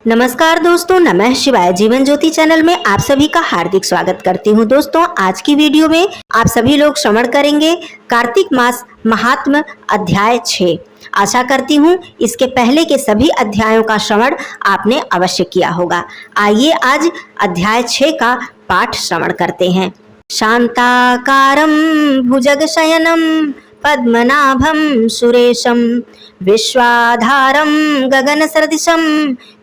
नमस्कार दोस्तों, नमः शिवाय। जीवन ज्योति चैनल में आप सभी का हार्दिक स्वागत करती हूँ। दोस्तों, आज की वीडियो में आप सभी लोग श्रवण करेंगे कार्तिक मास महात्म्य अध्याय 6। आशा करती हूँ इसके पहले के सभी अध्यायों का श्रवण आपने अवश्य किया होगा। आइए आज अध्याय 6 का पाठ श्रवण करते हैं। शांताकारं भुजगशयनं पद्मनाभं सुरेशं विश्वाधारं गगनसदृशं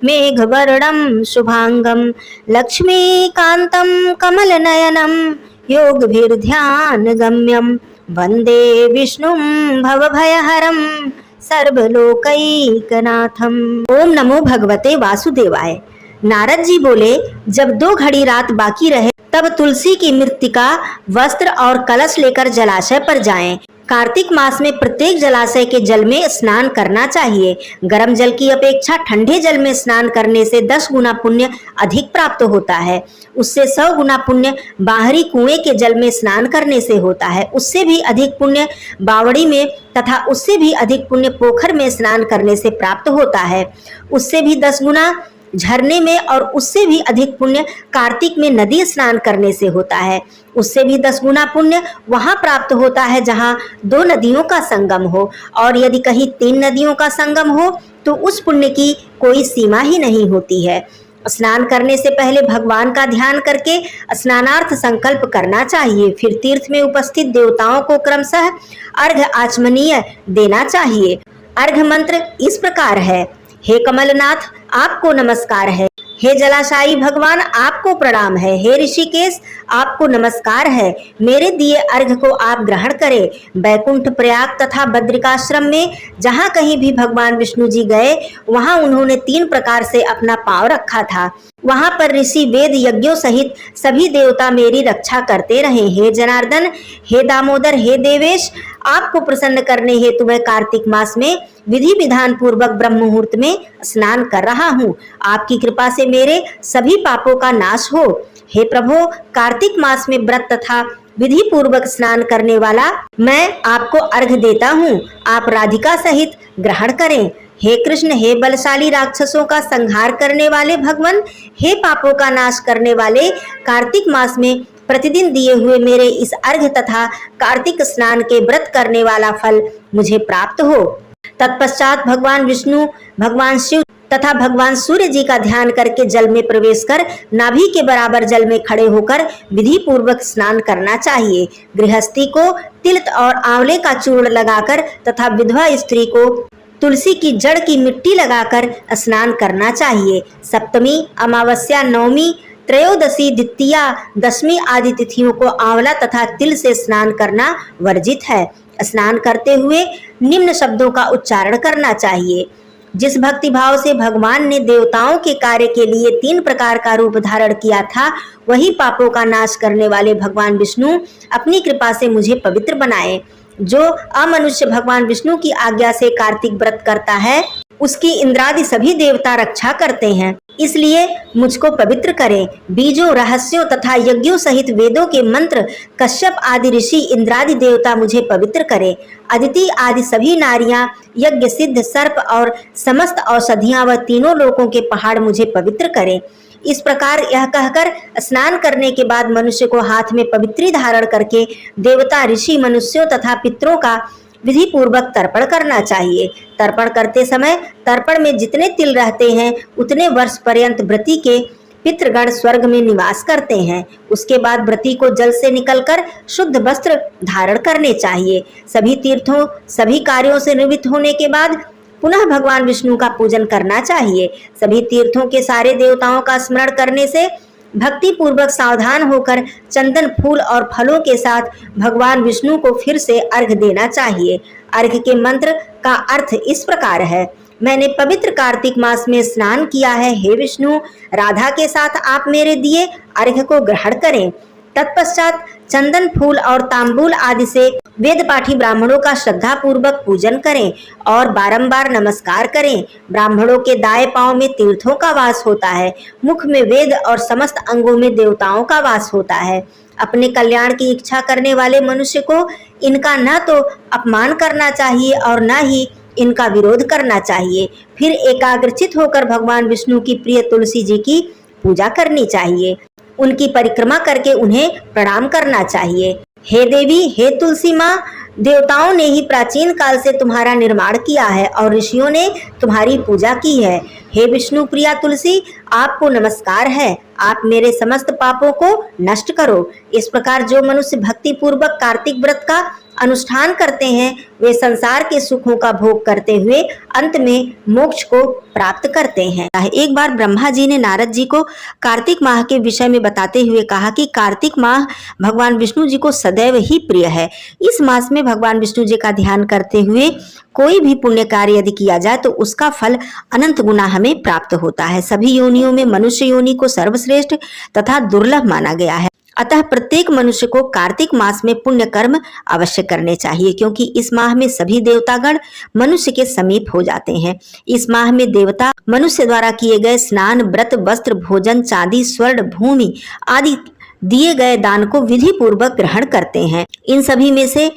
मेघवर्णं शुभांगं लक्ष्मीकान्तं कमलनयनं योगभिर्ध्यानगम्यं वन्दे विष्णुं भवभयहरं सर्वलोकैकनाथम्। ओम नमो भगवते वासुदेवाय। नारद जी बोले, जब 2 घड़ी रात बाकी रहे तब तुलसी की मृत्तिका, वस्त्र और कलश लेकर जलाशय पर जाएं। कार्तिक मास में प्रत्येक जलाशय के जल में स्नान करना चाहिए। गर्म जल की अपेक्षा ठंडे जल में स्नान करने से 10 गुना पुण्य अधिक प्राप्त होता है। उससे 100 गुना पुण्य बाहरी कुएं के जल में स्नान करने से होता है। उससे भी अधिक पुण्य बावड़ी में तथा उससे भी अधिक पुण्य पोखर में स्नान करने से प्राप्त होता है। उससे भी 10 गुना झरने में और उससे भी अधिक पुण्य कार्तिक में नदी स्नान करने से होता है। उससे भी 10 गुना पुण्य वहां प्राप्त होता है जहां 2 नदियों का संगम हो, और यदि कहीं 3 नदियों का संगम हो तो उस पुण्य की कोई सीमा ही नहीं होती है। स्नान करने से पहले भगवान का ध्यान करके स्नानार्थ संकल्प करना चाहिए। फिर तीर्थ में उपस्थित देवताओं को क्रमशः अर्घ्य आचमनीय देना चाहिए। अर्घ्य मंत्र इस प्रकार है। हे कमलनाथ, आपको नमस्कार है। हे जलाशायी भगवान, आपको प्रणाम है। हे ऋषिकेश, आपको नमस्कार है। मेरे दिए अर्घ्य को आप ग्रहण करें। बैकुंठ, प्रयाग तथा बद्रिकाश्रम में जहाँ कहीं भी भगवान विष्णु जी गए वहाँ उन्होंने 3 प्रकार से अपना पांव रखा था। वहां पर ऋषि वेद यज्ञों सहित सभी देवता मेरी रक्षा करते रहे। हे जनार्दन, हे दामोदर, हे देवेश, आपको प्रसन्न करने हेतु मैं कार्तिक मास में विधि विधान पूर्वक ब्रह्म मुहूर्त में स्नान कर रहा हूँ। आपकी कृपा से मेरे सभी पापों का नाश हो। हे प्रभु, कार्तिक मास में व्रत तथा विधि पूर्वक स्नान करने वाला मैं आपको अर्घ्य देता हूँ। आप राधिका सहित ग्रहण करें। हे कृष्ण, हे बलशाली राक्षसों का संहार करने वाले भगवान, हे पापों का नाश करने वाले, कार्तिक मास में प्रतिदिन दिए हुए मेरे इस अर्घ्य तथा कार्तिक स्नान के व्रत करने वाला फल मुझे प्राप्त हो। तत्पश्चात भगवान विष्णु, भगवान शिव तथा भगवान सूर्य जी का ध्यान करके जल में प्रवेश कर नाभि के बराबर जल में खड़े होकर विधि पूर्वक स्नान करना चाहिए। गृहस्थी को तिल और आंवले का चूर्ण लगाकर तथा विधवा स्त्री को तुलसी की जड़ की मिट्टी लगाकर स्नान करना चाहिए। सप्तमी, अमावस्या, नवमी, त्रयोदशी, द्वितीया, दशमी आदि तिथियों को आंवला तथा तिल से स्नान करना वर्जित है। स्नान करते हुए निम्न शब्दों का उच्चारण करना चाहिए। जिस भक्ति भाव से भगवान ने देवताओं के कार्य के लिए 3 प्रकार का रूप धारण किया था, वही पापों का नाश करने वाले भगवान विष्णु अपनी कृपा से मुझे पवित्र बनाए। जो अमनुष्य भगवान विष्णु की आज्ञा से कार्तिक व्रत करता है उसकी इंद्रादि सभी देवता रक्षा करते हैं, इसलिए मुझको पवित्र करें। बीजों, रहस्यों तथा यज्ञों सहित वेदों के मंत्र, कश्यप आदि ऋषि, इंद्रादि देवता मुझे पवित्र करें। अदिति आदि सभी नारियां, यज्ञ सिद्ध सर्प और समस्त औषधियां व तीनों लोकों के पहाड़ मुझे पवित्र करें। इस प्रकार यह कहकर स्नान करने के बाद मनुष्य को हाथ में पवित्री धारण करके देवता, ऋषि, मनुष्यों तथा पितरों का विधि पूर्वक तर्पण करना चाहिए। तर्पण करते समय तर्पण में जितने तिल रहते हैं उतने वर्ष पर्यंत व्रती के पितृगण स्वर्ग में निवास करते हैं। उसके बाद व्रती को जल से निकलकर शुद्ध वस्त्र धारण करने चाहिए। सभी तीर्थों, सभी कार्यों से निवृत्त होने के बाद पुनः भगवान विष्णु का पूजन करना चाहिए। सभी तीर्थों के सारे देवताओं का स्मरण करने से भक्ति पूर्वक सावधान होकर चंदन, फूल और फलों के साथ भगवान विष्णु को फिर से अर्घ्य देना चाहिए। अर्घ्य के मंत्र का अर्थ इस प्रकार है। मैंने पवित्र कार्तिक मास में स्नान किया है। हे विष्णु, राधा के साथ आप मेरे दिए अर्घ्य को ग्रहण करें। तत्पश्चात चंदन, फूल और तांबूल आदि से वेद पाठी ब्राह्मणों का श्रद्धा पूर्वक पूजन करें और बारंबार नमस्कार करें। ब्राह्मणों के दाएं पांव में तीर्थों का वास होता है, मुख में वेद और समस्त अंगों में देवताओं का वास होता है। अपने कल्याण की इच्छा करने वाले मनुष्य को इनका न तो अपमान करना चाहिए और न ही इनका विरोध करना चाहिए। फिर एकाग्रचित होकर भगवान विष्णु की प्रिय तुलसी जी की पूजा करनी चाहिए। उनकी परिक्रमा करके उन्हें प्रणाम करना चाहिए। हे देवी, हे तुलसी माँ, देवताओं ने ही प्राचीन काल से तुम्हारा निर्माण किया है और ऋषियों ने तुम्हारी पूजा की है। हे विष्णु प्रिया तुलसी, आपको नमस्कार है। आप मेरे समस्त पापों को नष्ट करो। इस प्रकार जो मनुष्य भक्ति पूर्वक कार्तिक व्रत का अनुष्ठान करते हैं वे संसार के सुखों का भोग करते हुए अंत में मोक्ष को प्राप्त करते हैं। एक बार ब्रह्मा जी ने नारद जी को कार्तिक माह के विषय में बताते हुए कहा कि कार्तिक माह भगवान विष्णु जी को सदैव ही प्रिय है। इस मास में भगवान विष्णु जी का ध्यान करते हुए कोई भी पुण्य कार्य यदि किया जाए तो उसका फल अनंत गुना हमें प्राप्त होता है। सभी योनियों में मनुष्य योनि को सर्वश्रेष्ठ तथा दुर्लभ माना गया है। अतः प्रत्येक मनुष्य को कार्तिक मास में पुण्य कर्म अवश्य करने चाहिए, क्योंकि इस माह में सभी देवतागण मनुष्य के समीप हो जाते हैं। इस माह में देवता मनुष्य द्वारा किए गए स्नान, व्रत, वस्त्र, भोजन, चांदी, स्वर्ण, भूमि आदि दिए गए दान को विधि पूर्वक ग्रहण करते हैं। इन सभी में से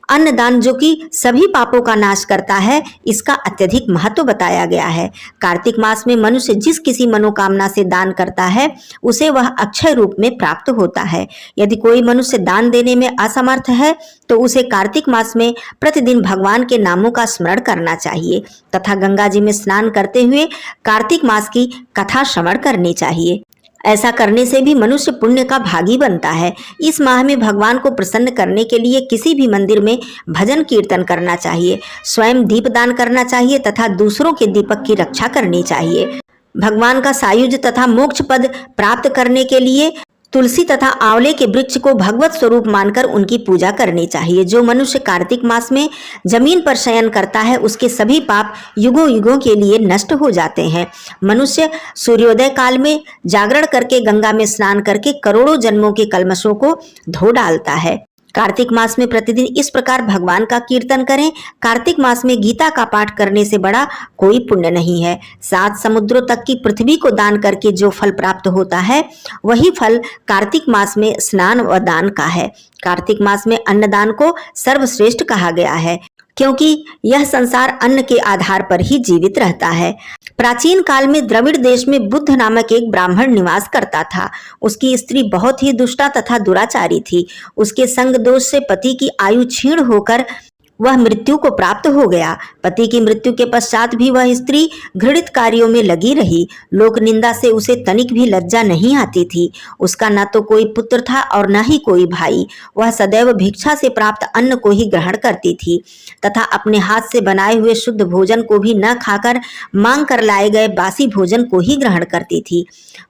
अन्नदान, जो कि सभी पापों का नाश करता है, इसका अत्यधिक महत्व बताया गया है। कार्तिक मास में मनुष्य जिस किसी मनोकामना से दान करता है उसे वह अक्षय रूप में प्राप्त होता है। यदि कोई मनुष्य दान देने में असमर्थ है तो उसे कार्तिक मास में प्रतिदिन भगवान के नामों का स्मरण करना चाहिए तथा गंगा जी में स्नान करते हुए कार्तिक मास की कथा श्रवण करनी चाहिए। ऐसा करने से भी मनुष्य पुण्य का भागी बनता है। इस माह में भगवान को प्रसन्न करने के लिए किसी भी मंदिर में भजन कीर्तन करना चाहिए, स्वयं दीपदान करना चाहिए तथा दूसरों के दीपक की रक्षा करनी चाहिए। भगवान का सायुज तथा मोक्ष पद प्राप्त करने के लिए तुलसी तथा आंवले के वृक्ष को भगवत स्वरूप मानकर उनकी पूजा करनी चाहिए। जो मनुष्य कार्तिक मास में जमीन पर शयन करता है उसके सभी पाप युगों युगों के लिए नष्ट हो जाते हैं। मनुष्य सूर्योदय काल में जागरण करके गंगा में स्नान करके करोड़ों जन्मों के कल्मशों को धो डालता है। कार्तिक मास में प्रतिदिन इस प्रकार भगवान का कीर्तन करें। कार्तिक मास में गीता का पाठ करने से बड़ा कोई पुण्य नहीं है। 7 समुद्रों तक की पृथ्वी को दान करके जो फल प्राप्त होता है वही फल कार्तिक मास में स्नान व दान का है। कार्तिक मास में अन्नदान को सर्वश्रेष्ठ कहा गया है, क्योंकि यह संसार अन्न के आधार पर ही जीवित रहता है। प्राचीन काल में द्रविड़ देश में बुद्ध नामक एक ब्राह्मण निवास करता था। उसकी स्त्री बहुत ही दुष्टा तथा दुराचारी थी। उसके संग दोष से पति की आयु क्षीण होकर वह मृत्यु को प्राप्त हो गया। पति की मृत्यु के पश्चात भी वह स्त्री घृणित कार्यों में लगी रही। लोक निंदा से उसे तनिक भी लज्जा नहीं आती थी। उसका न तो कोई पुत्र था और न ही कोई भाई। वह सदैव भिक्षा से प्राप्त अन्न को ही ग्रहण करती थी तथा अपने हाथ से बनाए हुए शुद्ध भोजन को भी न खाकर मांग कर लाए गए बासी भोजन को ही ग्रहण करती थी।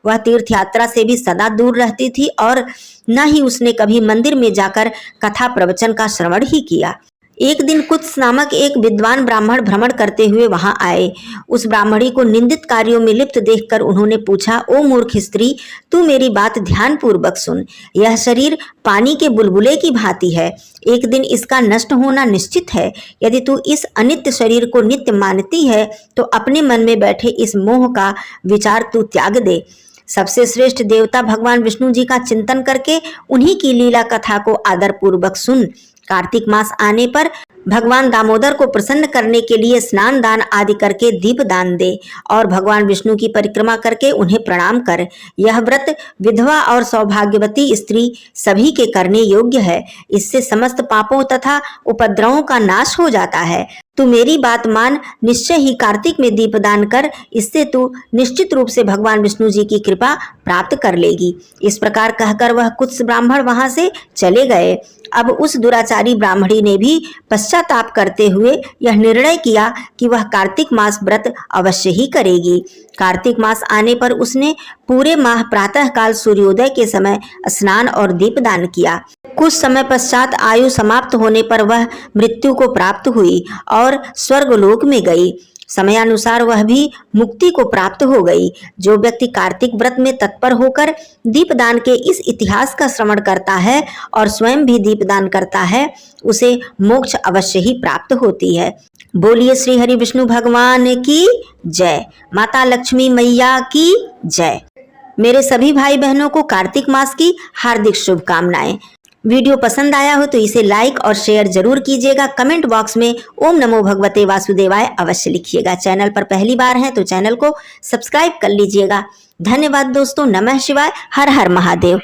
वह तीर्थ यात्रा से भी सदा दूर रहती थी और न ही उसने कभी मंदिर में जाकर कथा प्रवचन का श्रवण ही किया। एक दिन कुत्स नामक एक विद्वान ब्राह्मण भ्रमण करते हुए वहां आए। उस ब्राह्मणी को निंदित कार्यों में लिप्त देखकर उन्होंने पूछा, ओ मूर्ख स्त्री, तू मेरी बात ध्यान पूर्वक सुन। यह शरीर पानी के बुलबुले की भांति है। एक दिन इसका नष्ट होना निश्चित है। यदि तू इस अनित्य शरीर को नित्य मानती है तो अपने मन में बैठे इस मोह का विचार तू त्याग दे। सबसे श्रेष्ठ देवता भगवान विष्णु जी का चिंतन करके उन्हीं की लीला कथा को आदर पूर्वक सुन। कार्तिक मास आने पर भगवान दामोदर को प्रसन्न करने के लिए स्नान दान आदि करके दीप दान दे और भगवान विष्णु की परिक्रमा करके उन्हें प्रणाम कर। यह व्रत विधवा और सौभाग्यवती स्त्री सभी के करने योग्य है। इससे समस्त पापों तथा उपद्रवों का नाश हो जाता है। तू मेरी बात मान, निश्चय ही कार्तिक में दीपदान कर। इससे तू निश्चित रूप से भगवान विष्णु जी की कृपा प्राप्त कर लेगी। इस प्रकार कहकर वह कुत्स ब्राह्मण वहां से चले गए। अब उस दुराचारी ब्राह्मणी ने भी पश्चाताप करते हुए यह निर्णय किया कि वह कार्तिक मास व्रत अवश्य ही करेगी। कार्तिक मास आने पर उसने पूरे माह प्रातः काल सूर्योदय के समय स्नान और दीपदान किया। कुछ समय पश्चात आयु समाप्त होने पर वह मृत्यु को प्राप्त हुई और स्वर्गलोक में गई। समयानुसार वह भी मुक्ति को प्राप्त हो गई। जो व्यक्ति कार्तिक व्रत में तत्पर होकर दीपदान के इस इतिहास का श्रवण करता है और स्वयं भी दीपदान करता है उसे मोक्ष अवश्य ही प्राप्त होती है। बोलिए श्री हरि विष्णु भगवान की जय। माता लक्ष्मी मैया की जय। मेरे सभी भाई बहनों को कार्तिक मास की हार्दिक शुभकामनाएं। वीडियो पसंद आया हो तो इसे लाइक और शेयर जरूर कीजिएगा। कमेंट बॉक्स में ओम नमो भगवते वासुदेवाय अवश्य लिखिएगा। चैनल पर पहली बार हैं तो चैनल को सब्सक्राइब कर लीजिएगा। धन्यवाद दोस्तों। नमः शिवाय। हर हर महादेव।